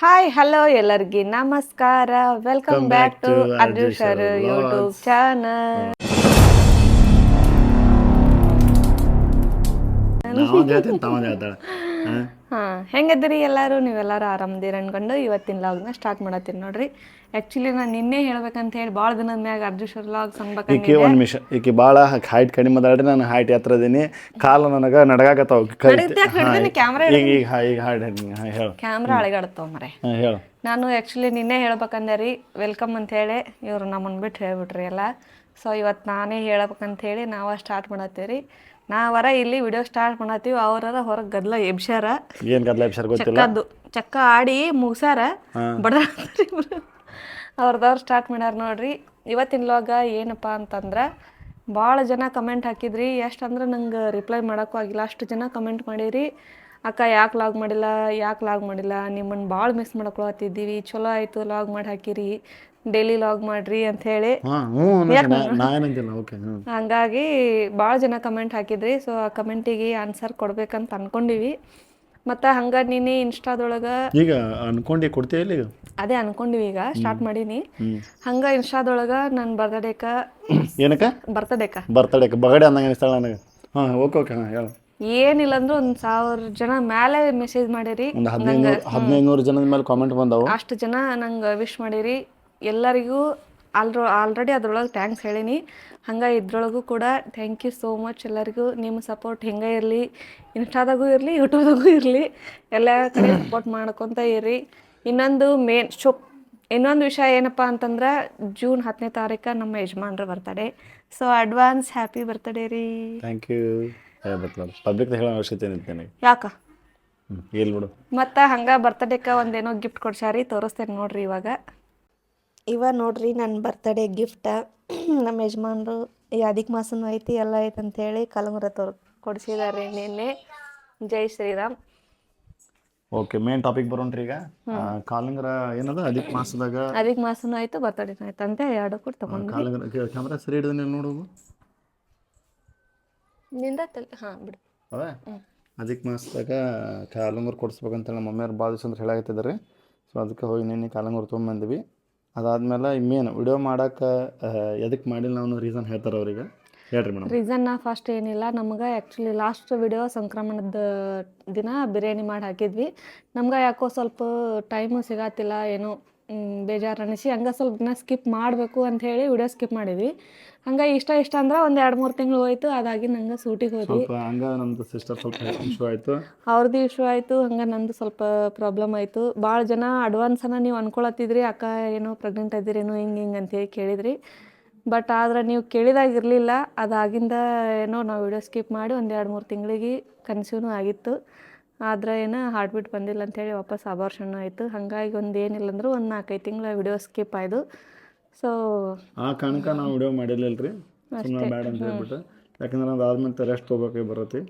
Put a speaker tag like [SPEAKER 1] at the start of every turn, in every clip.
[SPEAKER 1] Hi hello ಎಲ್ಲರಿಗೆ ನಮಸ್ಕಾರ. Welcome
[SPEAKER 2] come
[SPEAKER 1] back
[SPEAKER 2] back
[SPEAKER 1] to
[SPEAKER 2] to
[SPEAKER 1] Arjun YouTube
[SPEAKER 2] vlogs.
[SPEAKER 1] Channel.
[SPEAKER 2] ನಾವೊಂದು ಹೇಳ್ತೀನಿ ತಾವೊಂದು ಹೇಳ್ತಾಳೆ.
[SPEAKER 1] ಹೆಂಗದಿರಿ ಎಲ್ಲರೂ? ನೀವೆಲ್ಲರೂ ಆರಾಮದಿರಿ ಅನ್ಕೊಂಡು ಇವತ್ತಿನ ಲಾಗ್ನ ಸ್ಟಾರ್ಟ್ ಮಾಡತ್ತೀನಿ ನೋಡ್ರಿ. ಆ್ಯಕ್ಚುಲಿ ನಾನು ನಿನ್ನೆ ಹೇಳ್ಬೇಕಂತ ಹೇಳಿ ಭಾಳ ದಿನದ ಮ್ಯಾಗ ಅರ್ಜುನ್ ಲಾಗ್ಸ್
[SPEAKER 2] ಈಕೆ
[SPEAKER 1] ಅನ್ಬೇಕಂದಿದ್ದೆ.
[SPEAKER 2] ಒಂದು ನಿಮಿಷ, ಈಕೆ ಭಾಳ ಹೈಟ್ ಕಡಿಮೆ ಅದಾಳ್ರಿ. ನಾನು ಹೈಟ್ ಎತ್ತರ ಇದೀನಿ. ಕಾಲು ನನಗೆ ನಡಗಾಕತ್ತಾವ ಕೈತಿ.
[SPEAKER 1] ಹಿಡ್ದೀನಿ ಕ್ಯಾಮ್ರಾ
[SPEAKER 2] ಈಗ ಈಗ ಈಗ ಹಾಡು ಹೇಳು.
[SPEAKER 1] ಕ್ಯಾಮ್ರಾ ಅಳಿಗಾಡ್ತಾವ ಮರೆ.
[SPEAKER 2] ಹೇಳು.
[SPEAKER 1] ನಾನು ಆ್ಯಕ್ಚುಲಿ ನಿನ್ನೆ ಹೇಳ್ಬೇಕಂದೆ ರೀ ವೆಲ್ಕಮ್ ಅಂಥೇಳಿ. ಇವರು ನಮ್ಮನ್ನು ಬಿಟ್ಟು ಹೇಳ್ಬಿಟ್ರಿ ಎಲ್ಲ. ಸೊ ಇವತ್ತು ನಾನೇ ಹೇಳ್ಬೇಕಂಥೇಳಿ ನಾವು ಸ್ಟಾರ್ಟ್ ಮಾಡತ್ತೀವಿ ರೀ. ನಾವರ ಇಲ್ಲಿ ವಿಡಿಯೋ ಸ್ಟಾರ್ಟ್ ಮಾಡತ್ತೀವಿ, ಅವರ ಹೊರಗೆ ಗದ್ಲ ಎಬ್ಸ್ಯಾರ.
[SPEAKER 2] ಏನು ಗದ್ಲ ಎಬ್ಸ್ಯಾರ ಗೊತ್ತಿಲ್ಲ.
[SPEAKER 1] ಚಕ್ಕ ಆಡಿ ಮುಗ್ಸಾರ ಬಡ ಅವ್ರದವ್ರು ಸ್ಟಾರ್ಟ್ ಮಾಡ್ಯಾರ ನೋಡ್ರಿ. ಇವತ್ತಿನ ಲಾಗ ಏನಪ್ಪ ಅಂತಂದ್ರೆ ಭಾಳ ಜನ ಕಮೆಂಟ್ ಹಾಕಿದ್ರಿ. ಎಷ್ಟು ಅಂದ್ರೆ ನಂಗೆ ರಿಪ್ಲೈ ಮಾಡೋಕ್ಕೂ ಆಗಿಲ್ಲ, ಅಷ್ಟು ಜನ ಕಮೆಂಟ್ ಮಾಡಿರಿ. ಅಕ್ಕ ಯಾಕೆ ಲಾಗ್ ಮಾಡಿಲ್ಲ, ನಿಮ್ಮನ್ನು ಭಾಳ ಮಿಸ್ ಮಾಡ್ಕೊಳತ್ತಿದ್ದೀವಿ, ಚಲೋ ಆಯಿತು ಲಾಗ್ ಮಾಡಿ ಹಾಕಿರಿ, ಡೈಲಿ ಲಾಗ್ ಮಾಡಿರಿ ಅಂಥೇಳಿ. ಹಂಗಾಗಿ ಭಾಳ ಜನ ಕಮೆಂಟ್ ಹಾಕಿದ್ರಿ. ಸೊ ಆ ಕಮೆಂಟಿಗೆ ಆನ್ಸರ್ ಕೊಡ್ಬೇಕಂತ ಅನ್ಕೊಂಡಿವಿ. ಮತ್ತು ಹಂಗೆ ನೀನು ಇನ್ಸ್ಟಾದೊಳಗೆ
[SPEAKER 2] ಈಗ ಅನ್ಕೊಂಡು ಕೊಡ್ತೀವಿ ಈಗ.
[SPEAKER 1] ಅದೇ ಅನ್ಕೊಂಡಿವಿ, ಈಗ ಸ್ಟಾರ್ಟ್ ಮಾಡೀನಿ. ಹಂಗೆ ಇನ್ಸ್ಟಾದೊಳಗೆ ನನ್ನ
[SPEAKER 2] ಏನಕ್ಕ ಬರ್ತಡೇಕ ಬಗಡೆ ಅಂದಂಗೆ ಅನಿಸ್ತಾಳ ನನಗೆ. ಓಕೆ ಹೇಳು.
[SPEAKER 1] ಏನಿಲ್ಲ ಅಂದ್ರೆ 1000 ಜನ ಮೇಲೆ ಮೆಸೇಜ್ ಮಾಡಿರಿ.
[SPEAKER 2] ಒಂದು 1500 ಜನದ ಮೇಲೆ ಕಾಮೆಂಟ್ ಬಂದವು.
[SPEAKER 1] ಅಷ್ಟು ಜನ ನಂಗೆ ವಿಶ್ ಮಾಡಿರಿ. ಎಲ್ಲರಿಗೂ ಆಲ್ರೆಡಿ ಅದ್ರೊಳಗೆ ಥ್ಯಾಂಕ್ಸ್ ಹೇಳೀನಿ. ಹಂಗೆ ಇದ್ರೊಳಗೂ ಕೂಡ ಥ್ಯಾಂಕ್ ಯು ಸೋ ಮಚ್ ಎಲ್ಲರಿಗೂ. ನಿಮ್ಮ ಸಪೋರ್ಟ್ ಹಿಂಗೆ ಇರಲಿ, ಇನ್ಸ್ಟಾದಾಗೂ ಇರಲಿ, ಯೂಟ್ಯೂಬ್ದಾಗೂ ಇರಲಿ, ಎಲ್ಲ ಕಡೆ ಸಪೋರ್ಟ್ ಮಾಡ್ಕೊತ ಇರ್ರಿ. ಇನ್ನೊಂದು ವಿಷಯ ಏನಪ್ಪ ಅಂತಂದ್ರೆ ಜೂನ್ 10ನೇ ತಾರೀಕು ನಮ್ಮ ಯಜಮಾನ್ರ birthday. So advance happy birthday ರೀ.
[SPEAKER 2] Thank you. ಪಬ್ಲಿಕ್ ಹೇಳೋ ಅವಶ್ಯಕತೆ ಏನಿತ್ತು
[SPEAKER 1] ಯಾಕ
[SPEAKER 2] ಇಲ್ಲ ಬಿಡು.
[SPEAKER 1] ಮತ್ತು ಹಂಗೆ ಬರ್ತಡೇಕ್ಕೆ ಒಂದೇನೋ ಗಿಫ್ಟ್ ಕೊಡ್ಸಾರಿ, ತೋರಿಸ್ತೇನೆ ನೋಡ್ರಿ. ಇವಾಗ ನೋಡ್ರಿ ನನ್ನ ಬರ್ತಡೇ ಗಿಫ್ಟ. ನಮ್ಮ ಯಜಮಾನ್ರು ಈ ಅಧಿಕ ಮಾಸನೂ ಐತಿ ಎಲ್ಲ ಐತೆ ಅಂಥೇಳಿ ಕಲಂಗರ ಕೊಡಿಸಿದಾರೆ ನಿನ್ನೆ. ಜೈ ಶ್ರೀರಾಮ್.
[SPEAKER 2] ಓಕೆ, ಮೇನ್ ಟಾಪಿಕ್ ಬರೋಣ್ರಿ. ಈಗ ಕಾಲಂಗರ ಏನದ ಅಧಿಕ
[SPEAKER 1] ಮಾಸನೂ ಆಯ್ತು ಬರ್ತಡೇನೂ ಆಯ್ತು ಅಂತ ಎರಡು ಕೂಡ ತಗೊಂಡು
[SPEAKER 2] ಕಾಲಂಗರ ಕ್ಯಾಮ್ರಾ ಸರಿ ಹಿಡಿದು ನೀವು ನೋಡು.
[SPEAKER 1] ಬಿಡು.
[SPEAKER 2] ಅವೇ ಅಧಿಕ ಮಾಸದಾಗ ಕಾಲಂಗರ ಕೊಡಿಸ್ಬೇಕಂತ ನಮ್ಮ ಮಮ್ಮಿಯವ್ರು ಭಾಳ ದಿವಸ ಅಂದ್ರೆ ಹೇಳಾಕತ್ತಿದ್ದಾರೆ. ಸೊ ಅದಕ್ಕೆ ಹೋಗಿ ನಿನ್ನೆ ಕಾಲಂಗರ ತೊಗೊಂಬಂದ್ವಿ. ಅದಾದ್ಮೇಲೆ ಮೇನ್ ವಿಡಿಯೋ ಮಾಡೋಕೆ ಎದಕ್ಕೆ ಮಾಡಿಲ್ಲ ನಾವು ರೀಸನ್ ಹೇಳ್ತಾರೆ ಅವ್ರಿಗೆ. ಹೇಳ್ರಿ ಮೇಡಮ್.
[SPEAKER 1] ರೀಸನ್ನ ಫಸ್ಟ್ ಏನಿಲ್ಲ, ನಮ್ಗೆ ಆ್ಯಕ್ಚುಲಿ ಲಾಸ್ಟ್ ವಿಡಿಯೋ ಸಂಕ್ರಮಣದ ದಿನ ಬಿರಿಯಾನಿ ಮಾಡಿ ಹಾಕಿದ್ವಿ. ನಮ್ಗೆ ಯಾಕೋ ಸ್ವಲ್ಪ ಟೈಮು ಸಿಗತ್ತಿಲ್ಲ, ಏನೋ ಬೇಜಾರು ಅನಿಸಿ ಹಂಗೆ ಸ್ವಲ್ಪ ದಿನ ಸ್ಕಿಪ್ ಮಾಡಬೇಕು ಅಂಥೇಳಿ ವಿಡಿಯೋ ಸ್ಕಿಪ್ ಮಾಡಿದ್ವಿ. ಹಂಗೆ ಇಷ್ಟ ಅಂದ್ರೆ ಒಂದು 2-3 ತಿಂಗಳು ಹೋಯ್ತು. ಅದಾಗಿ ನಂಗೆ ಸೂಟಿಗೆ ಹೋದ್ವಿ.
[SPEAKER 2] ಹಂಗೆ ನಮ್ಮದು ಸಿಸ್ಟರ್ ಸ್ವಲ್ಪ ಇಶ್ಯೂ ಆಯಿತು,
[SPEAKER 1] ಅವ್ರದ್ದು ಇಶ್ಯೂ ಆಯಿತು. ಹಂಗೆ ನಂದು ಸ್ವಲ್ಪ ಪ್ರಾಬ್ಲಮ್ ಆಯಿತು. ಭಾಳ ಜನ ಅಡ್ವಾನ್ಸನ್ನು ನೀವು ಅನ್ಕೊಳತ್ತಿದ್ರಿ, ಅಕ್ಕ ಏನೋ ಪ್ರೆಗ್ನೆಂಟ್ ಇದ್ದೀರೇನೋ ಹಿಂಗೆ ಅಂತೇಳಿ ಕೇಳಿದ್ರಿ. ಬಟ್ ಆದ್ರೆ ನೀವು ಕೇಳಿದಾಗಿರಲಿಲ್ಲ. ಅದಾಗಿಂದ ಏನೋ ನಾವು ವಿಡಿಯೋ ಸ್ಕಿಪ್ ಮಾಡಿ ಒಂದು 2-3 ತಿಂಗಳಿಗೆ ಕನ್ಸ್ಯೂನೂ ಆಗಿತ್ತು. ಆದರೆ ಏನೋ ಹಾರ್ಟ್ ಬೀಟ್ ಬಂದಿಲ್ಲ ಅಂಥೇಳಿ ವಾಪಸ್ ಅಬಾರ್ಷನ್ ಆಯಿತು. ಹಾಗಾಗಿ ಒಂದು ಏನಿಲ್ಲ ಅಂದರೂ ಒಂದು 4-5 ತಿಂಗಳ ವಿಡಿಯೋ ಸ್ಕಿಪ್ ಆಯಿತು. ಸೊ
[SPEAKER 2] ಆ ಕಾರಣಕ್ಕೆ ನಾವು ವಿಡಿಯೋ ಮಾಡಿರಲಿಲ್ಲ ರೀ, ಸುಮ್ಮನೆ ಬೇಡ ಅಂತ ಹೇಳ್ಬಿಟ್ಟು. ಯಾಕಂದ್ರೆ ಅದು ಆದ್ಮೇಲೆ ರೆಸ್ಟ್ ತೊಗೋಬೇಕು ಬರುತ್ತೆ.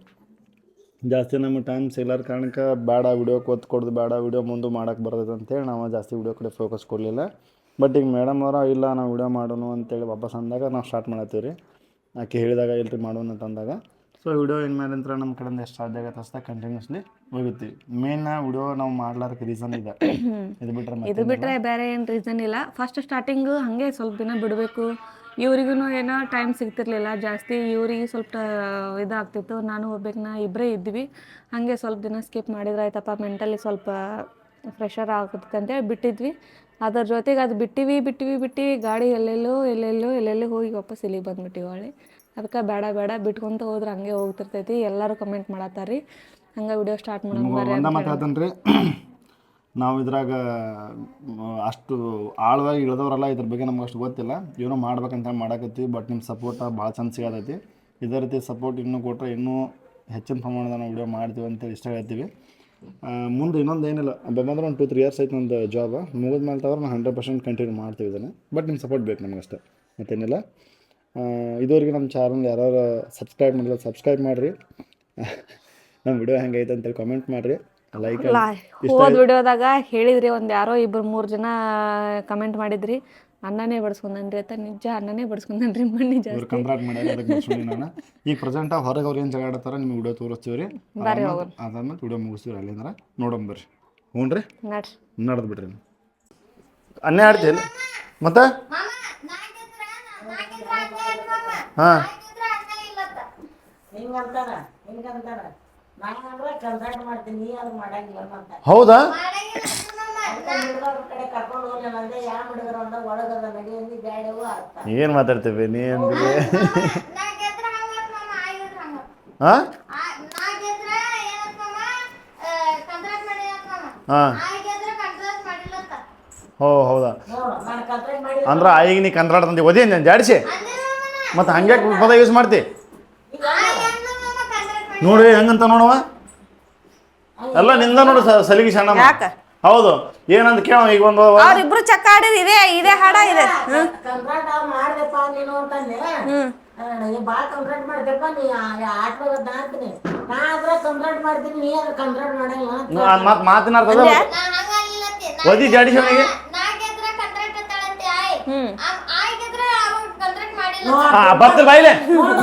[SPEAKER 2] ಜಾಸ್ತಿ ನಮಗೆ ಟೈಮ್ ಸಿಗ್ಲಾರ ಕಾರಣಕ್ಕೆ ಬೇಡ ವಿಡಿಯೋ ಕೊಡ್ದು ಬೇಡ ವಿಡಿಯೋ ಮುಂದೆ ಮಾಡೋಕ್ಕೆ ಬರ್ತೈತೆ ಅಂತೇಳಿ ನಾವು ಜಾಸ್ತಿ ವಿಡಿಯೋ ಕಡೆ ಫೋಕಸ್ ಕೊಡಲಿಲ್ಲ. ಬಟ್ ಈಗ ಮೇಡಮ್ ಅವರ ಇಲ್ಲ ನಾವು ವಿಡಿಯೋ ಮಾಡೋಣ ಅಂತೇಳಿ ವಾಪಸ್ ಅಂದಾಗ ನಾವು ಸ್ಟಾರ್ಟ್ ಮಾಡತ್ತೀವಿ ರೀ. ಆಕೆ ಹೇಳಿದಾಗ ಇಲ್ರಿ ಮಾಡೋಣ ಅಂತಂದಾಗ. ಸೊ ವಿಡಿಯೋ ಇನ್ಮೇಲೆ ಅಂತ ನಮ್ಮ ಕಡೆಯಿಂದ ಎಷ್ಟು ಸಾಧ್ಯ ಆಗುತ್ತೆ ಅಷ್ಟೇ ಕಂಟಿನ್ಯೂಸ್ಲಿ ಹೋಗುತ್ತೀವಿ. ಮೇನ್ ವಿಡಿಯೋ ನಾವು ಮಾಡ್ಲಾರಕ್ಕೆ ರೀಸನ್ ಇದೆ. ಇದು
[SPEAKER 1] ಬಿಟ್ಟರೆ ಬೇರೆ ಏನು ರೀಸನ್ ಇಲ್ಲ. ಫಸ್ಟ್ ಸ್ಟಾರ್ಟಿಂಗು ಹಾಗೆ ಸ್ವಲ್ಪ ದಿನ ಬಿಡಬೇಕು, ಇವ್ರಿಗೂ ಏನೋ ಟೈಮ್ ಸಿಗ್ತಿರ್ಲಿಲ್ಲ ಜಾಸ್ತಿ. ಇವ್ರಿಗೆ ಸ್ವಲ್ಪ ಇದಾಗ್ತಿತ್ತು. ನಾನು ಹೋಗ್ಬೇಕನ್ನ ಇಬ್ಬರೇ ಇದ್ವಿ. ಹಾಗೆ ಸ್ವಲ್ಪ ದಿನ ಸ್ಕಿಪ್ ಮಾಡಿದ್ರೆ ಆಯ್ತಪ್ಪ, ಮೆಂಟಲಿ ಸ್ವಲ್ಪ ಫ್ರೆಷರ್ ಆಗುತ್ತೆ ಅಂತೇಳಿ ಬಿಟ್ಟಿದ್ವಿ. ಅದ್ರ ಜೊತೆಗೆ ಅದು ಬಿಟ್ಟು ಗಾಡಿ ಎಲ್ಲೆಲ್ಲೋ ಹೋಗಿ ವಾಪಸ್ ಇಲ್ಲಿಗೆ ಬಂದ್ಬಿಟ್ಟಿವಿ ಹೊಳ್ಳಿ. ಅದಕ್ಕೆ ಬೇಡ ಬಿಟ್ಕೊಂತ ಹೋದ್ರೆ ಹಂಗೆ ಹೋಗ್ತಿರ್ತೈತಿ. ಎಲ್ಲರೂ ಕಮೆಂಟ್ ಮಾಡತ್ತಾರ ರೀ. ಹಂಗೆ ವಿಡಿಯೋ ಸ್ಟಾರ್ಟ್ ಮಾಡೋಣ
[SPEAKER 2] ಮಾತಾಡ್ತೇನೆ. ನಾವು ಇದ್ರಾಗ ಅಷ್ಟು ಆಳವಾಗಿ ಇಳಿದವರಲ್ಲ, ಇದ್ರ ಬಗ್ಗೆ ನಮ್ಗೆ ಅಷ್ಟು ಗೊತ್ತಿಲ್ಲ. ಏನೋ ಮಾಡ್ಬೇಕಂತ ಮಾಡಾಕತ್ತೀವಿ. ಬಟ್ ನಿಮ್ಮ ಸಪೋರ್ಟ್ ಭಾಳ ಚಂದ ಸಿಗತೈತಿ. ಇದೇ ರೀತಿ ಸಪೋರ್ಟ್ ಇನ್ನೂ ಕೊಟ್ಟರೆ ಇನ್ನೂ ಹೆಚ್ಚಿನ ಪ್ರಮಾಣದ ನಾವು ವಿಡಿಯೋ ಮಾಡ್ತೀವಿ ಅಂತೇಳಿ ಇಷ್ಟ ಹೇಳ್ತೀವಿ. ಮುಂದೆ ಇನ್ನೊಂದು ಏನಿಲ್ಲ, ಬಂದ್ರೆ ಒಂದು 2-3 ಇಯರ್ಸ್ ಆಯ್ತು ನಂದು ಜಾಬ್ ಮುಗಿದ ಮೇಲೆ ತವ್ರು ನಾವು 100% ಕಂಟಿನ್ಯೂ ಮಾಡ್ತೀವಿ ಇದನ್ನು. ಬಟ್ ನಿಮ್ಮ ಸಪೋರ್ಟ್ ಬೇಕು ನಮಗಷ್ಟೇ, ಮತ್ತೇನಿಲ್ಲ. ಇದುವರೆಗೆ ನಮ್ಮ ಚಾನಲ್ ಯಾರು ಸಬ್ಸ್ಕ್ರೈಬ್ ಮಾಡಿಲ್ಲ ಸಬ್ಸ್ಕ್ರೈಬ್ ಮಾಡಿರಿ. ನಮ್ಮ ವಿಡಿಯೋ ಹೆಂಗೈತೆ ಅಂತೇಳಿ ಕಾಮೆಂಟ್ ಮಾಡಿರಿ. ಲೈಕ್
[SPEAKER 1] ಹೋದ ವಿಡಿಯೋದಾಗ ಹೇಳಿದ್ರಿ, ಒಂದು ಯಾರೋ 2-3 ಜನ ಕಮೆಂಟ್ ಮಾಡಿದ್ರಿ, ಅನ್ನನೇ ಬಡಿಸ್ಕೊಂಡ್ರಿ ಅಂತ. ನಿಜ ಅನ್ನನೇ ಬಡಿಸ್ಕೊಂಡ್ರಿ, ಮಣ್ಣಿ ಜಾಸ್ತಿ
[SPEAKER 2] ಕಂಪ್ರಾಟ್ ಮಾಡ್ಯಾರ. ಅದಕ್ಕೆ ಬಡಿಸ್ಕೊಂಡು ನಾನು ಈಗ ಪ್ರೆಸೆಂಟಾಗಿ ಹೊರಗೆ ಅವ್ರು ಏನು ಜಗಾಡತ್ತಾರ ನಿಮ್ಗೆ ವಿಡಿಯೋ ತೋರಿಸ್ತೀವಿ ರೀ. ಅದಾದ್ಮೇಲೆ ವಿಡಿಯೋ ಮುಗಿಸ್ತೀವಿ. ಅಲ್ಲಿಂದ್ರೆ ನೋಡೋಣ ಬರ್ರಿ, ಹ್ಞೂ ರೀ
[SPEAKER 1] ನಡ್ರಿ.
[SPEAKER 2] ನಡೆದು ಬಿಡ್ರಿ ಅನ್ಯ ಆಡ್ತೀವಿ ಮತ್ತೆ ಹಾಂ ಹೌದಾ ಏನು ಮಾತಾಡ್ತೇವೆ ನೀನು ಹಾಂ ಹಾಂ ಹೌದಾ ಅಂದ್ರೆ ಈಗ ನೀ ಕಂತ್ರಾಟ ತಂದಿ ಒದಿ ನಾನು ಜಾಡಿಸಿ ಮತ್ತು ಹಂಗೆ ಪದ ಯೂಸ್ ಮಾಡ್ತಿ ನೋಡಿ ಹೆಂಗಂತ ನೋಡವ ಎಲ್ಲ ನಿಂದ ನೋಡು ಸಲಿಗೆ ಸಣ್ಣ
[SPEAKER 1] ಯಾಕ
[SPEAKER 2] ಹೌದು ಏನಂತ ಕೇಳ ಈಗ ಒಂದು
[SPEAKER 1] ಅವ್ರಿಬ್ರು ಚಕ್ಕ ಆಡಿದ್ ಇದೇ ಹಾಡ ಇದೆ.
[SPEAKER 3] ಮಾಡ್ದಪ್ಪ ನೀನು ಅಂತಂದೆ ಬಾಳ ಕಂಪ್ಲೇಂಟ್ ಮಾಡ್ದಪ್ಪ ನೀ ಆಟದ ಅಂತೀನಿ ನಾ ಅದ್ರ ಕಂಪ್ಲೇಂಟ್ ಮಾಡ್ತೀನಿ ನೀ ಅದ್ರ ಕಂಪ್ಲೇಂಟ್ ಮಾಡಲ್ಲ
[SPEAKER 2] ಮತ್ತೆ ಮಾತನಾಡ್ತದ ಒದಿ ಜಾಡಿಸಿ ಅವನಿಗೆ ಬತ್ತಲ್ ಬಾಯ್ಲೆ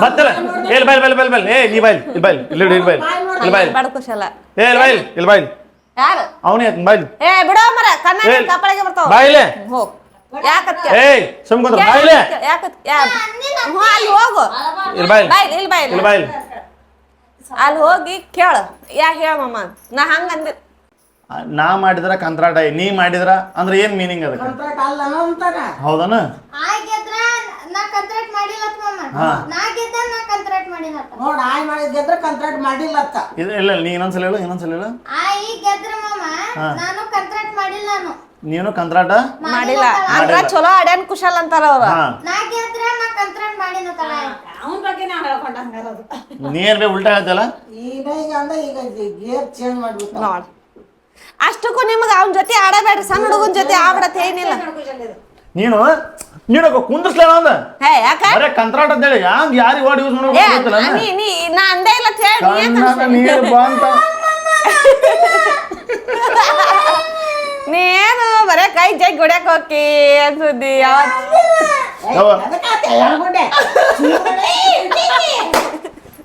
[SPEAKER 2] ಬತ್ತಲ್ಲ ಏಲ್ ಬಾಯ್ಲ್ ಬಾಯ್ಲ್ ಬಾಯ್ಲ್ ಬಾಯ್ಲ್ ಏ ನೀ ಬಾಯ್ಲ್ ಇಲ್ಲಿ ಬಾಯ್ಲ್ ಇಲ್ಲಿ ಇಲ್ಲಿ ಬಾಯ್ಲ್ ಇಲ್ಲಿ ಬಾಯ್ಲ್
[SPEAKER 1] ಬಡ್ಕುಶಲ
[SPEAKER 2] ಏ ಬಾಯ್ಲ್ ಇಲ್ಲಿ ಬಾಯ್ಲ್
[SPEAKER 1] ಯಾರು
[SPEAKER 2] ಅವನೇ ಬಾಯ್ಲ್
[SPEAKER 1] ಏ ಬಿಡೋ ಮರ ಕಣ್ಣ ಕಪ್ಪಳಿಗೆ ಬರ್ತಾವ
[SPEAKER 2] ಬಾಯ್ಲೆ
[SPEAKER 1] ಹೋಗ್ ಯಾಕತ್ಯ
[SPEAKER 2] ಏಯ್ ಸುಮ್ಕೊಂಡ್ರ ಬಾಯ್ಲೆ
[SPEAKER 1] ಅಲ್ಲಿ ಹೋಗು
[SPEAKER 2] ಇಲ್ಲಿ ಬಾಯ್ಲ್
[SPEAKER 1] ಇಲ್ಲಿ ಬಾಯ್ಲ್
[SPEAKER 2] ಇಲ್ಲಿ ಬಾಯ್ಲ್
[SPEAKER 1] ಅಲ್ಲಿ ಹೋಗಿ ಕೇಳ ಹೇಳಮ್ಮ ನಾ ಹಂಗ ಅಂದಿ
[SPEAKER 2] ನಾ ಮಾಡಿದ್ರ ಕಂತ್ರಾಟ ನೀ ಮಾಡಿದ್ರ ಅಂದ್ರೆ ಏನ್ ಮೀನಿಂಗ್ ಅದಕ್ಕೆ
[SPEAKER 3] ಕಂಪ್ಲೇಂಟ್ ಅಲ್ಲ ಅಂತಾರ
[SPEAKER 2] ಹೌದನ
[SPEAKER 3] ನೋಡ್ ಆಯ್ ಮಾಡಿದ್ರೆ ಕಂಪ್ಲೇಂಟ್ ಮಾಡಿಲ್ಲತ್ತ
[SPEAKER 2] ಇಲ್ಲ ನೀ ಇನ್ನೊಂದ್ಸಲ ಹೇಳು ಹೇಳು ನೀನು ಕಂತ್ರಾಟ
[SPEAKER 1] ಮಾಡಿಲ್ಲ ಅಂದ್ರ ಚಲೋ ಅಡ್ಯಾನ್ ಕುಶಲ್ ಅಂತಾರ ಅವ್ರ
[SPEAKER 3] ಅವನ ಬಗ್ಗೆ ನಾನು ಹೇಳ್ಕೊಂಡ ಹಂಗಾರದು
[SPEAKER 2] ನೀ ಏನ್ ಬೇ ಉಲ್ಟಾ ಹೇಳ್ತಲ್ಲ
[SPEAKER 3] ಈಗ ಅಂದ್ರೆ ಈಗ ಗೇರ್ ಚೇಂಜ್ ಮಾಡ್ಬಿಟ್ಟು
[SPEAKER 1] ನೋಡ್ ಅಷ್ಟಕ್ಕೂ ನಿಮ್ಗೆ ಅವನ ಜೊತೆ ಆಡಬೇಡ್ರಿ ಸಣ್ಣ ಹುಡುಗನ ಜೊತೆ ಆಡಬೇಡ ಏನಿಲ್ಲ
[SPEAKER 2] ನೀನು ಕುಂದ್ರಸ್ಲ ಅಂದ
[SPEAKER 1] ಹೇ ಯಾಕ
[SPEAKER 2] ಅರೆ ಕಂತ್ರಾಟ ಅಂತ ಹೇಳಿ ಯಾರಿಗೆ ವರ್ಡ್ ಯೂಸ್ ಮಾಡೋಲ್ಲ
[SPEAKER 1] ನಾ ಅಂದೇ ಇಲ್ಲ ಅಂತ ಹೇಳಿ
[SPEAKER 2] ನೀರು ಬಂತ
[SPEAKER 1] ನೀನು ಬರೇ ಕೈ ಜಗ್ ಹೊಡ್ಯಾಕ ಹೋಗಿ ಅನ್ಸುದ್ದಿ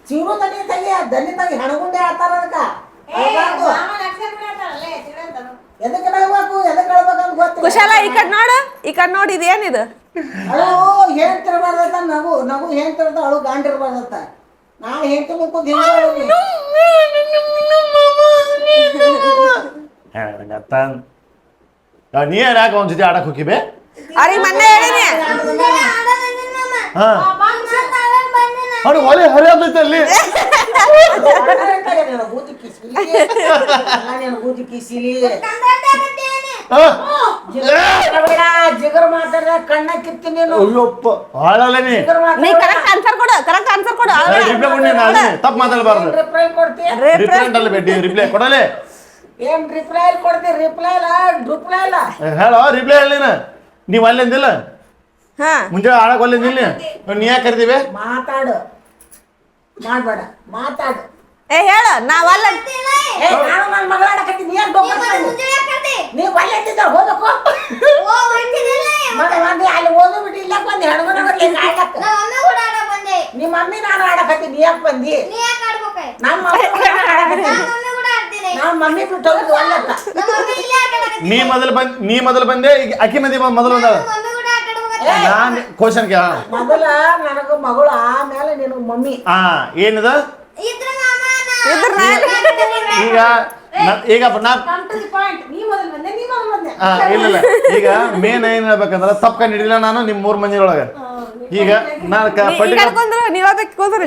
[SPEAKER 3] ಚಿರು ತನಿ ತಗಿ ದನಿ ತಗಿ ಹಣಗುಂಡೆ ಆಡ್ತಾರ ಅದಕ್ಕ ಎದಕ್ಕೆ ನಗಬೇಕು ಎದಕ್ಕೆ ಹೇಳ್ಬೇಕಂತ ಗೊತ್ತಿಲ್ಲ
[SPEAKER 1] ಕುಶಾಲ ಈ ಕಡೆ ನೋಡಿ ಇದೇನಿದು
[SPEAKER 3] ಅಳು ಹೇಳ್ತಿರ್ಬಾರ್ದತ್ತ ನಗು ನಗು ಹೇಳ್ತಿರ್ತ ಅಳು ಗಾಂಡಿರ್ಬಾರ್ದತ್ತ ನಾನು ಹೇಳ್ತಿರ್ಬೇಕು
[SPEAKER 2] ನೀ ಯಾಕೆ ಅವನ ಜೊತೆ ಆಡಕ್ ಹೋಗಿಬೆ
[SPEAKER 1] ಅವ್ರಿಗೆ ಮೊನ್ನೆ ಹೇಳಿನಿ
[SPEAKER 2] ಅವ್ರಿಗೆ ಒಲೆ ಹರಿಯಾದೈತೆ ಅಲ್ಲಿ
[SPEAKER 3] ಬೂದಿ ಕಿಸಿಲಿ ಜಿಗರ್ ಮಾತಾಡ ಕಣ್ಣ ಕಿತ್ತಿ ನೀನು
[SPEAKER 2] ಅಯ್ಯಪ್ಪ ಹಾಳಲ್ಲ ನೀ
[SPEAKER 1] ಕರೆಕ್ಟ್ ಆನ್ಸರ್ ಕೊಡು
[SPEAKER 2] ರಿಪ್ಲೈ ಕೊಡಿ ತಪ್ಪು ಮಾತಾಡಬಾರ್ದು
[SPEAKER 3] ರಿಪ್ಲೈ ಕೊಡ್ತೀಯ
[SPEAKER 2] ರಿಪ್ಲೈ ಅಂತಲ್ಲ ಬೇಡಿ ರಿಪ್ಲೈ ಕೊಡಲೇ
[SPEAKER 3] ಏನ್ ರಿಪ್ಲೈ ಕೊಡ್ತೀವಿ ರಿಪ್ಲೈ ಇಲ್ಲ
[SPEAKER 2] ಹೇಳೋ ರಿಪ್ಲೈ ಹೇಳಿ ನೀವು ಅಲ್ಲಿಂದಿಲ್ಲ
[SPEAKER 1] ಹಾ
[SPEAKER 2] ಮುಂಜಾನೆ ಆಡಕ್ ಅಲ್ಲಿಂದಿಲ್ಲ ನೀ ಯಾಕೆ ಕರಿತೀವಿ
[SPEAKER 3] ಮಾತಾಡು ಮಾಡ್ಬೇಡ ಮಾತಾಡು
[SPEAKER 1] ಏ ಹೇಳ ನಾವಲ್ಲ
[SPEAKER 3] ನಾನು ನನ್ನ ಮಗಳ ಆಡಕತ್ತಿ ನೀ ಯಾಕೆ ನೀವು ಒಳ್ಳೆ ಎತ್ತಿದ್ದ ಹೋದಕ್ಕೂ ಮತ್ತೆ ಅಲ್ಲಿ ಓದು ಬಿಟ್ಟು ಇಲ್ಲ ಬಂದು ಹೆಣ್ಮನ ನಿಮ್ಮ ಮಮ್ಮಿ ನಾನು ಆಡಕತ್ತಿ ನೀ ಯಾಕೆ ಬಂದಿ ನಮ್ಮ ಮಮ್ಮಿ ಬಿಟ್ಟು ಹೋಗಿದ್ದು ಒಳ್ಳತ್ತ
[SPEAKER 2] ನೀ ಮೊದಲು ಬಂದೆ ಈಗ ಅಕ್ಕಿ ಮಂದಿ ಮೊದಲು ಬಂದ ನಾನು ಕ್ವಶನ್ ಕೇಳ
[SPEAKER 3] ಮೊದಲ ನನಗ ಮಗಳು ಆಮೇಲೆ ನಿನಗ ಮಮ್ಮಿ
[SPEAKER 2] ಏನಿದ ಈಗ ಈಗ ಇಲ್ಲ ಈಗ ಮೇನ್ ಏನ್ ಹೇಳ್ಬೇಕಂದ್ರ ತಪ್ಪ ಹಿಡಿಲಿಲ್ಲ ನಾನು ನಿಮ್ 3 ಮಂದಿರೊಳಗ ಈಗ ನಾನು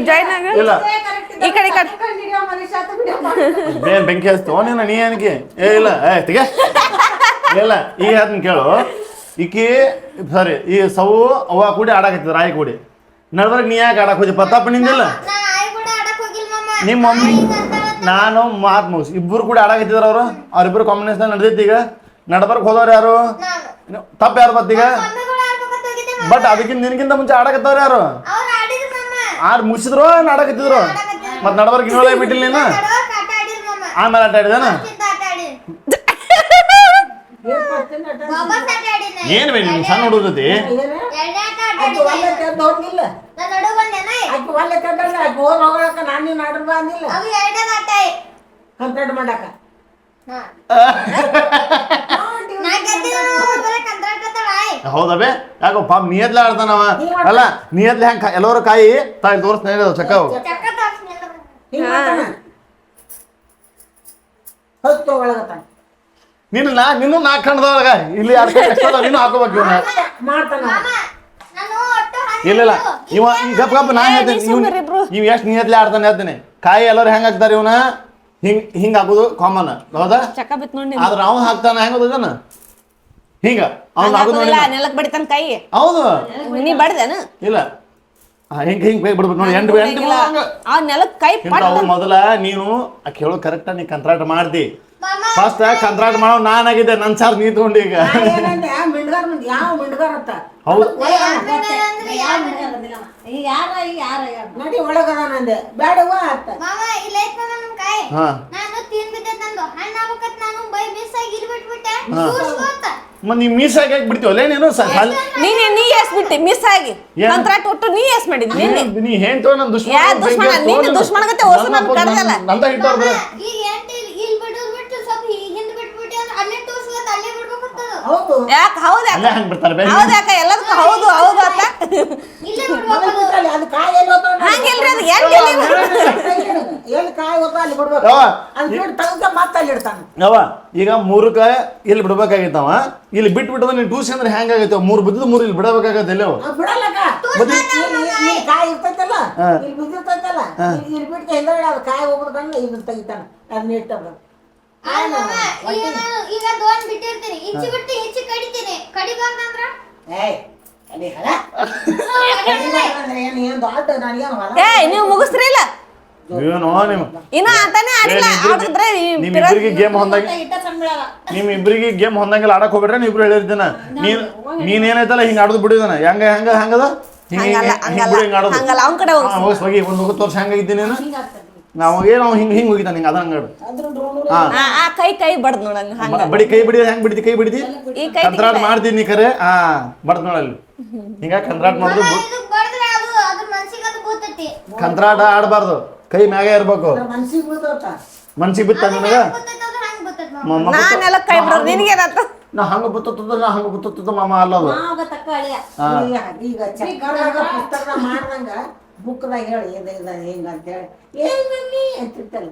[SPEAKER 1] ಜಾಯ್ನ್ ಆಗ
[SPEAKER 2] ಇಲ್ಲ
[SPEAKER 1] ಈ ಕಡೆ
[SPEAKER 2] ಮೇನ್ ಬೆಂಕಿ ಹಚ್ತು ನೀನು ನೀ ಏನಕ್ಕೆ ಇಲ್ಲ ತಿಗ ಇಲ್ಲ ಈಗ ಅದನ್ನ ಕೇಳು ಈಕಿ ಸಾರಿ ಈ ಸವು ಅವ್ವ ಕೂಡಿ ಆಡಕತ್ತಿದ್ರು ರಾಯಿ ಕೂಡಿ ನಡ್ಬರ್ಗ ನೀ ಯಾಕೆ ಆಡಕ್ ಹೋದಿ ಪ್ರತಾಪ ನಿಂದಿಲ್ಲ ನಿಮ್ಮ ಮಮ್ಮಿ ನಾನು ಮಾತು ಮುಗಿಸಿ ಇಬ್ಬರು ಕೂಡ ಆಡಾಕತ್ತಿದ್ರು ಅವ್ರಿಬ್ರು ಕಾಂಬಿನೇಷನ್ ನಡೆದೈತಿ ಈಗ ನಡ್ಬರ್ಕ್ ಹೋದವ್ರು ಯಾರು ತಪ್ಪು ಯಾರು ಬತ್ತೀಗ ಬಟ್ ಅದಕ್ಕಿಂತ ನಿನಗಿಂತ ಮುಂಚೆ ಆಡಕತ್ತವ್ರು ಯಾರು ಮುಗಿಸಿದ್ರು ಆಡಕತ್ತಿದ್ರು ಮತ್ ನಡ್ಬರ್ಕ್ ಇನ್ನೊಳಗೆ ಬಿಟ್ಟಿಲ್ಲ ನೀನು ಆಮೇಲೆ ಆಟ ಆಡಿದಾನ ಏನ್ ಬೇ ನಿಮ್ಗೆ ಸಣ್ಣ ಹುಡುಗತಿ
[SPEAKER 3] ಕಂಪ್ಲೇಂಟ್ ಮಾಡಾಕ
[SPEAKER 2] ಹೌದಬೇ ಯಾಕೋ ಪಾಪ ನಿಯತ್ಲೆ ಆಡ್ತಾನವ ಅಲ್ಲ ನಿಯತ್ಲೆ ಹೆಂಗ್ ಎಲ್ಲರೂ ಕಾಯಿ ತಾಯಿ ತೋರಿಸ್ತಾ ಚಕ್ಕವು
[SPEAKER 3] ಹೊತ್ತು ಒಳಗತ್ತಾನ
[SPEAKER 2] ನೀನು ನಾಲ್ಕು ಕಣ್ಣದೊಳಗ ಇಲ್ಲಿ ನೀನು ಹಾಕೋಬೇಕು ಇವ್ನ
[SPEAKER 3] ಮಾಡ್ತಾನ
[SPEAKER 2] ಇಲ್ಲ ಇವ ಈ ಗಪ್ ಗಪ್ ನಾ ಹೇಳ್ತೇನೆ ಇವ್ ಎಷ್ಟು ನಿಯತ್ಲೆ ಆಡ್ತಾನೆ ಹೇಳ್ತೇನೆ ಕಾಯಿ ಎಲ್ಲರೂ ಹೆಂಗ್ ಹಾಕ್ತಾರ ಇವನ ಹಿಂಗ್ ಹಾಕೋದು ಕಾಮನ್ ಹೌದಾ
[SPEAKER 1] ಚಕ್ಕ ಬಿತ್ ನೋಡಿ
[SPEAKER 2] ಆದ್ರ ಅವ್ನು ಹಾಕ್ತಾನ ಹೆಂಗ್ ಹೋದನ ಹಿಂಗ ಅವ್ನು ಹಾಕೋದು ನೋಡಿ
[SPEAKER 1] ನೆಲಕ್ ಬಡಿತಾನ ಕೈ
[SPEAKER 2] ಹೌದು
[SPEAKER 1] ನೀ ಬಡ್ದೇನ
[SPEAKER 2] ಇಲ್ಲ ಹಿಂಗ್ ಹಿಂಗ್ ಕೈ ಬಿಡ್ಬೇಕು ನೋಡಿ ಎಂಟು
[SPEAKER 1] ಆ ನೆಲಕ್ ಕೈ
[SPEAKER 2] ಮೊದಲ ನೀನು ಕೇಳೋ ಕರೆಕ್ಟ್ ನೀ ಕಂತ್ರಾಟ ಮಾಡ್ದಿ ಫಸ್ಟ್ ಕಂತ್ರಾಟ ಮಾಡೋ ನಾನಾಗಿದ್ದೆ ನನ್ ಸಾರ್ ನೀ ತಗೊಂಡು ಈಗ
[SPEAKER 3] ಮಿಂಡ್ಗಾರ ಯಾವ ಮಿಂಡ್ಗಾರ ಅಂತ
[SPEAKER 2] ಹೌದು
[SPEAKER 3] ನಡಿ ಒಳಗದಾನಂದೆ ಬೇಡವಾ ಅಂತ
[SPEAKER 2] ಹಾ ನೀ ಮಿಸ್ ಆಗಿ ಬಿಡ್ತೀವಲ್ಲ ನೀನು
[SPEAKER 1] ನೀ ಎಸ್ ಬಿಟ್ಟಿ ಮಿಸ್ ಆಗಿ ಕಂತ್ರಾಟ ಒಟ್ಟು ನೀ ಎಸ್ ಮಾಡಿದ್ನಿ
[SPEAKER 2] ನೀ ಏನ್ ತೋ ನನ್
[SPEAKER 1] ನೀನು ದುಶ್ಮನಗತ್ತೆ ಓಸು ನನ್ ಕಡ್ದಲ್ಲ
[SPEAKER 2] ನಂದ ಹಿಟ್ಟವ್ರ
[SPEAKER 3] ಹೌದು
[SPEAKER 1] ಯಾಕ ಹೌದಾ
[SPEAKER 2] ಅಲ್ಲೇ ಹಂಗ್ ಬಿಡ್ತಾರೆ
[SPEAKER 1] ಹೌದಾಕ ಎಲ್ಲದಕ್ಕೂ ಹೌದು ಹೌದು ಅಂತ
[SPEAKER 3] ಅದು ಕಾಯಿ ಎಲ್ಲಿ ಹೋಗ್ತಾವ
[SPEAKER 1] ಹಂಗಿಲ್ರಿ ಅದು
[SPEAKER 3] ಎಲ್ಲಿ ಕಾಯಿ ಹೋಗ್ತಾವ ಅಲ್ಲಿ ಬಿಡ್ಬೇಕು ಅದು ಬಿಟ್ಟು ತಗೊಂಡ ಮತ್ತೆ ಅಲ್ಲಿ ಇಡ್ತಾನೆ
[SPEAKER 2] ಅವ ಈಗ ಮೂರಕ್ಕ ಇಲ್ಲಿ ಬಿಡ್ಬೇಕಾಗಿತ್ತವ ಇಲ್ಲಿ ಬಿಟ್ಬಿಟ್ಟದ ನೀನ್ ಟೂಸಿ ಅಂದ್ರೆ ಹೆಂಗ್ ಆಗೈತೆ ಮೂರ್ ಬಿದ್ದು ಮೂರ್ ಇಲ್ಲಿ ಬಿಡಬೇಕಾಗತ್ತೆ ಎಲ್ಲೋ
[SPEAKER 3] ಬಿಡಲ್ಲಕ್ಕ ಕಾಯಿ ಇರ್ತೈತಲ್ಲ ಇಲ್ಲಿ ಬಿದ್ದಿರ್ತೈತಲ್ಲ ಇಲ್ಲಿ ಬಿಟ್ಟು ಹಿಂದಗಡೆ ಅದು ಕಾಯಿ ಹೋಗ್ಬೇಕಂದ್ರೆ ಇದು ತೆಗಿತಾನ ಅದನ್ನ ಇಟ್ಟದ
[SPEAKER 4] ಈಗ ದೋನ್ ಬಿಟ್ಟಿರ್ತೀನಿ ಇಂಚಿ ಬಿಟ್ಟು ಇಂಚಿ ಕಡಿತೀನಿ ಕಡಿಬಾರ್ದಂದ್ರ
[SPEAKER 3] ಏಯ್ ಅಲ್ಲಿ ಹಲ ಏನು ಏನು ದೊಡ್ಡ ನನಗೇನು ಹೊಲ
[SPEAKER 1] ಏ ನೀವು ಮುಗಿಸ್ರಿ ಇಲ್ಲ
[SPEAKER 2] ಏನೋ ನಿಮ್
[SPEAKER 1] ಇನ್ನ ಆಟನೇ ಆಡಿಲ್ಲ ಆಡಿದ್ರೆ
[SPEAKER 2] ನಿಮ್ಮಿಬ್ರಿಗೆ ಗೇಮ್ ಹೊಂದಾಗಿ ನಿಮ್ಮಿಬ್ರಿಗೆ ಗೇಮ್ ಹೊಂದಂಗಿಲ್ಲ ಆಡಕ್ ಹೋಗ್ಬಿಟ್ರೆ ನೀವ್ ಇಬ್ರು ಹೇಳಿರ್ತೀನ ನೀನ್ ಏನೈತಲ್ಲ ಹಿಂಗ್ ಆಡೋದು ಬಿಡಿದಾನ ಹಂಗದ ಹಿಂಗ್ ಆಡೋದು
[SPEAKER 1] ಹಂಗಲ್ಲ ಅವ್ನ ಕಡೆ
[SPEAKER 2] ಹೋಗಿ ಒಂದ್ ಹೋಗಿ ತೋರ್ಸಿ ಹಂಗಾಗಿದ್ದೀನಿ ನೀನು ನಾವು ಏನೋ ಹಿಂಗ್ ಹೋಗಿದ್ದಾನೆ ಹಿಂಗ ಅದ ಹಂಗಾಡು
[SPEAKER 1] ಆ ಕೈ ಬಡ್ದ್ ನೋಡಂಗ ಹಂಗ
[SPEAKER 2] ಬಡಿ ಕೈ ಬಿಡಿ ಹೆಂಗ್ ಬಿಡ್ತಿ ಕೈ ಬಿಡ್ತಿ
[SPEAKER 1] ಈ ಕೈ
[SPEAKER 2] ಕಂತ್ರಾಟ ಮಾಡ್ತೀನಿ ಖರೆ ಬಡ್ದ್ ನೋಡಲ್ಲಿ ಹಿಂಗ ಕಂತ್ರಾಟ ಮಾಡುದು
[SPEAKER 4] ಬಡದ್ರೆ ಅದು ಅದ್ರ ಮನಸ್ಸಿಗೆ ಅದು ಗೊತ್ತೈತಿ
[SPEAKER 2] ಕಂತ್ರಾಟ ಆಡಬಾರ್ದು ಕೈ ಮ್ಯಾಗ ಇರ್ಬೇಕು
[SPEAKER 3] ಮನ್ಸಿಗೆ ಬೀಳ್ತಾವ
[SPEAKER 2] ಮನ್ಸಿಗೆ ಬಿತ್ತ ನನಗ
[SPEAKER 4] ಗೊತ್ತೈತಿ ಅದು ಹಂಗ್ ಗೊತ್ತೈತಿ
[SPEAKER 1] ನಾನೆಲ್ಲ ಕೈ ಬಿಡೋದು ನಿನಗೇನಂತ
[SPEAKER 2] ನಾ ಹಂಗ ಬುತ್ತದ ಮಾಮ ಅಲ್ಲದು
[SPEAKER 3] ಈಗ ಚಕ್ಕರಾಗ ಪುಸ್ತಕ ಮಾಡ್ದಂಗ ಬುಕ್ದಾಗ ಹೇಳಿ ಹಿಂಗ ಅಂತ ಹೇಳಿ ಏನ್ ಮಮ್ಮಿ ಅಂತಿರ್ತಲ್ಲ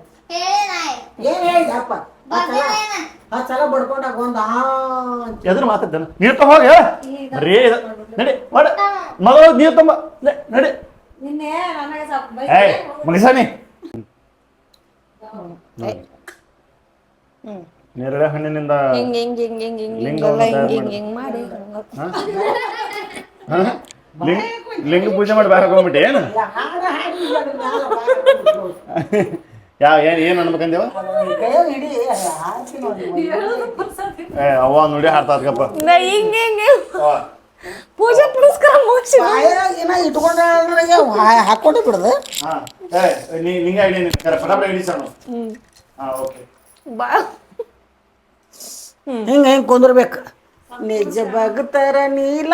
[SPEAKER 3] ಏನ್ ಹೇಳಿದಪ್ಪ ಆ ಸಲ ಬಡ್ಕೊಂಡಾಗ ಒಂದು
[SPEAKER 2] ಎದ್ರ ಮಾತಾಡ್ತಾನ ನೀರ್ ತಗೋ ಹೋಗಿ ಬರೀ ನಡಿ ಮಾಡ ಮೊದಲು ನೀರ್ ತುಂಬ ನಡಿ ಏಯ್ ಮಗಸಾನಿ ನೇರಳೆ ಹಣ್ಣಿನಿಂದ
[SPEAKER 1] ಹಿಂಗ್ ಹಿಂಗ್ ಹಿಂಗ್ ಹಿಂಗ್ ಹಿಂಗ್ ಹಿಂಗೆಲ್ಲ ಹಿಂಗ್ ಹಿಂಗ್ ಹಿಂಗ್ ಮಾಡಿ
[SPEAKER 2] ಲಿಂಗ ಪೂಜೆ ಮಾಡಿ ಬಾರ ಹೋಗ್ಬಿಟ್ಟೆ ಏನು ಏನ್ ಅನ್ಬೇಕಂದೇವ ಅವ್ವ ನೋಡಿ ಹಾಡ್ತಾತ್ಕಪ್ಪ
[SPEAKER 1] ಹಿಂಗ್ ಹಿಂಗ್ ಪೂಜೆ ಪುರಸ್ಕಾರ ಮುಗಿಸಿ
[SPEAKER 3] ಇಟ್ಕೊಂಡ ಹಾಕೊಂಡೆ ಬಿಡದು
[SPEAKER 2] ಲಿಂಗ ಹಿಡಿ ಫಟಾಫಟ ಹಿಡಿ ಸಣ್ಣ ಓಕೆ
[SPEAKER 1] ಬಾ
[SPEAKER 3] ಹಿಂಗ ಹಿಂಗ್ ಕುಂದ್ರಬೇಕು ನಿಜ ಭಕ್ತರ ನೀಲ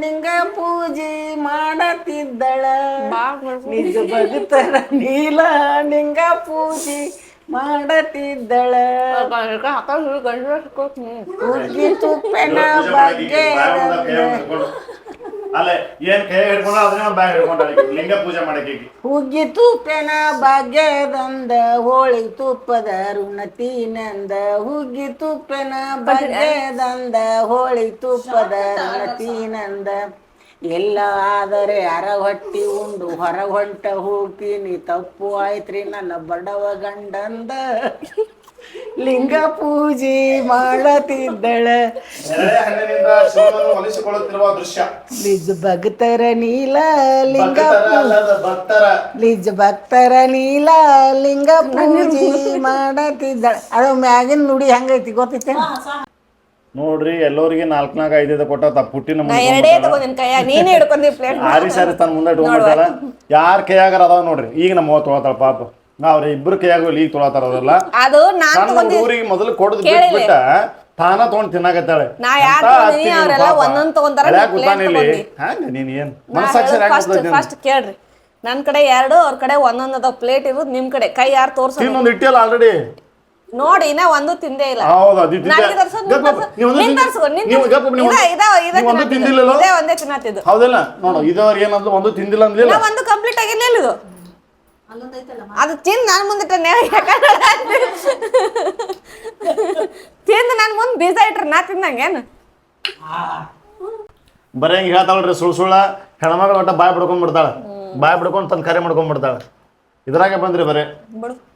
[SPEAKER 3] ನಿಂಗ ಪೂಜೆ ಮಾಡತಿದ್ದಳ ನಿಜ ಭಕ್ತರ ನೀಲ ನಿಂಗ ಪೂಜೆ ಮಾಡತಿದ್ದಳ ಹುಗ್ಗಿ ತುಪ್ಪನ ಬಗ್ಗೆ
[SPEAKER 2] ಅಲ್ಲೇ ಏನ್ ಕೈ ಹಿಡ್ಕೊಂಡ ಅದನ್ನ ಬ್ಯಾಗ್ ಹಿಡ್ಕೊಂಡ ಲಿಂಗ ಪೂಜೆ ಮಾಡಕ್ಕೆ
[SPEAKER 3] ಹುಗ್ಗಿ ತುಪ್ಪನ ಭಾಗ್ಯದಂದ ಹೋಳಿ ತುಪ್ಪದ ಋಣತಿನಂದ ಹುಗ್ಗಿ ತುಪ್ಪನ ಭಾಗ್ಯದಂದ ಹೋಳಿ ತುಪ್ಪದ ಋಣತಿನಂದ ಎಲ್ಲ ಆದರೆ ಅರ ಹೊಟ್ಟಿ ಉಂಡು ಹೊರ ಹೊಂಟ ಹೋಗ್ತೀನಿ ತಪ್ಪು ಆಯ್ತ್ರಿ ನನ್ನ ಬಡವ ಗಂಡಂದ ಲಿಂಗ ಪೂಜೆ ಮಾಡತಿದ್ದಳ
[SPEAKER 2] ಹೊಲಿಸಿಕೊಳ್ಳುತ್ತಿರುವ ದೃಶ್ಯ
[SPEAKER 3] ನಿಜ ಭಕ್ತರ ನೀಲ ಲಿಂಗ ನಿಜ ಭಕ್ತರ ನೀಲ ಲಿಂಗ ಪೂಜೆ ಮಾಡತಿದ್ದಳ ಅದು ಮ್ಯಾಗಿನ ನುಡಿ ಹೆಂಗೈತಿ ಗೊತ್ತೈತೆ
[SPEAKER 2] ನೋಡ್ರಿ ಎಲ್ಲರಿಗೆ 4-5 ಕೊಟ್ಟ ಪುಟ್ಟಿನ
[SPEAKER 1] ಎರಡೇ ತಗೊಂಡಿನ ಕೈಯ ನೀನೇ ಹಿಡ್ಕೊಂಡಿ ಪ್ಲೇಟ್
[SPEAKER 2] ಆರಿ ಸಾರಿ ತನ್ನ ಮುಂದೆ ಇಟ್ಕೊಂಡ್ಬಿಟ್ಟಾರ ಯಾರ ಕೈಯಾಗಾರ ಅದಾವ ನೋಡ್ರಿ ಈಗ ನಮ್ಮ ತೊಳತಾಳ ಪಾಪ ನಾವ್ರ ಇಬ್ರು ಕೈಯಾಗ ಈಗ ತೊಳತಾರ ಅವ್ರಲ್ಲ
[SPEAKER 1] ಅದು ನಾನು
[SPEAKER 2] ಊರಿಗೆ ಮೊದಲು ಕೊಡದ್ ಬಿಟ್ಟ ತಾನ ತಗೊಂಡ್ ತಿನ್ನಾಕತ್ತಾಳೆ
[SPEAKER 1] ನಾ ಯಾರ್ ತಗೊಂಡಿನಿ ಅವರೆಲ್ಲ ಒಂದೊಂದ್ ತಗೊಂತಾರ
[SPEAKER 2] ಹಂಗ ನೀನ್ ಏನ್ ಮನಸ್ಸಾಕ್ಷಿ
[SPEAKER 1] ಫಸ್ಟ್ ಕೇಳ್ರಿ ನನ್ ಕಡೆ 2 ಅವ್ರ ಕಡೆ ಒಂದೊಂದ್ ಅದಾವ ಪ್ಲೇಟ್ ಇರೋದು ನಿಮ್ ಕಡೆ ಕೈ ಯಾರು ತೋರ್ಸ
[SPEAKER 2] ಇನ್ನೊಂದು ಇಟ್ಟಿಯಲ್ಲ ಆಲ್ರೆಡಿ
[SPEAKER 1] ನೋಡಿ ಇನ್ನ ಒಂದು ತಿಂದೇ ಇಲ್ಲ.
[SPEAKER 2] ಹೌದು ಅದು ತಿಂದೆ.
[SPEAKER 1] ನನಗೆ ತರ್ಸು, ನೀನ್
[SPEAKER 2] ಗಪ್ ಗಪ್.
[SPEAKER 1] ತರ್ಸು.
[SPEAKER 2] ನೀವು ಒಂದು
[SPEAKER 1] ನೀನ್
[SPEAKER 2] ತಿಂದಿ-
[SPEAKER 1] ತರ್ಸು, ನೀನ್
[SPEAKER 2] ನೀವು
[SPEAKER 1] ತರ್ಸು.
[SPEAKER 2] ಗಪ್ ಗಪ್ ನೀವು
[SPEAKER 1] ಇದೇ
[SPEAKER 2] ನೀವು ಒಂದು
[SPEAKER 1] ತಿನ್ನತ್ತಿದ್ದು.
[SPEAKER 2] ತಿಂದಿಲ್ಲಲ್ಲ?
[SPEAKER 1] ಇದೇ ಒಂದೇ ತಿನ್ನತ್ತಿದ್ದು.
[SPEAKER 2] ಹೌದಲ್ಲ ನೋಡು ಇದವ್ರಿಗೆ ಏನಂದ್ರೆ ಒಂದು ತಿಂದಿಲ್ಲ ಅಂದ್ಲಿಲ್ಲ.
[SPEAKER 1] ನಾ ಒಂದು ಕಂಪ್ಲೀಟ್ ಆಗಿರ್ಲಿಲ್ಲ ಇದು. ಅದು ತಿಂದು ನಾನು ಮುಂದೆ ತಿಂದು ನಾನು ಮುಂದೆ ಬೀಜ ಇಟ್ರೆ ನಾ ತಿಂದಂಗೇನು?
[SPEAKER 2] ಬರೀ ಹಿಂಗೆ ಹೇಳ್ತಾಳ್ರಿ ಸುಳ್ಳ ಹೆಣ್ಮಗಳು ಒಟ್ಟ ಬಾಯ್ ಬಿಡ್ಕೊಂಡ್ಬಿಡ್ತಾಳೆ. ಬಾಯ್ ಬಿಡ್ಕೊಂಡು ತಂದು ಕರೆ ಮಾಡ್ಕೊಂಡ್ಬಿಡ್ತಾಳೆ. ಇದ್ರಾಗೆ ಬಂದ್ರಿ ಬರೀ
[SPEAKER 1] ಬಿಡು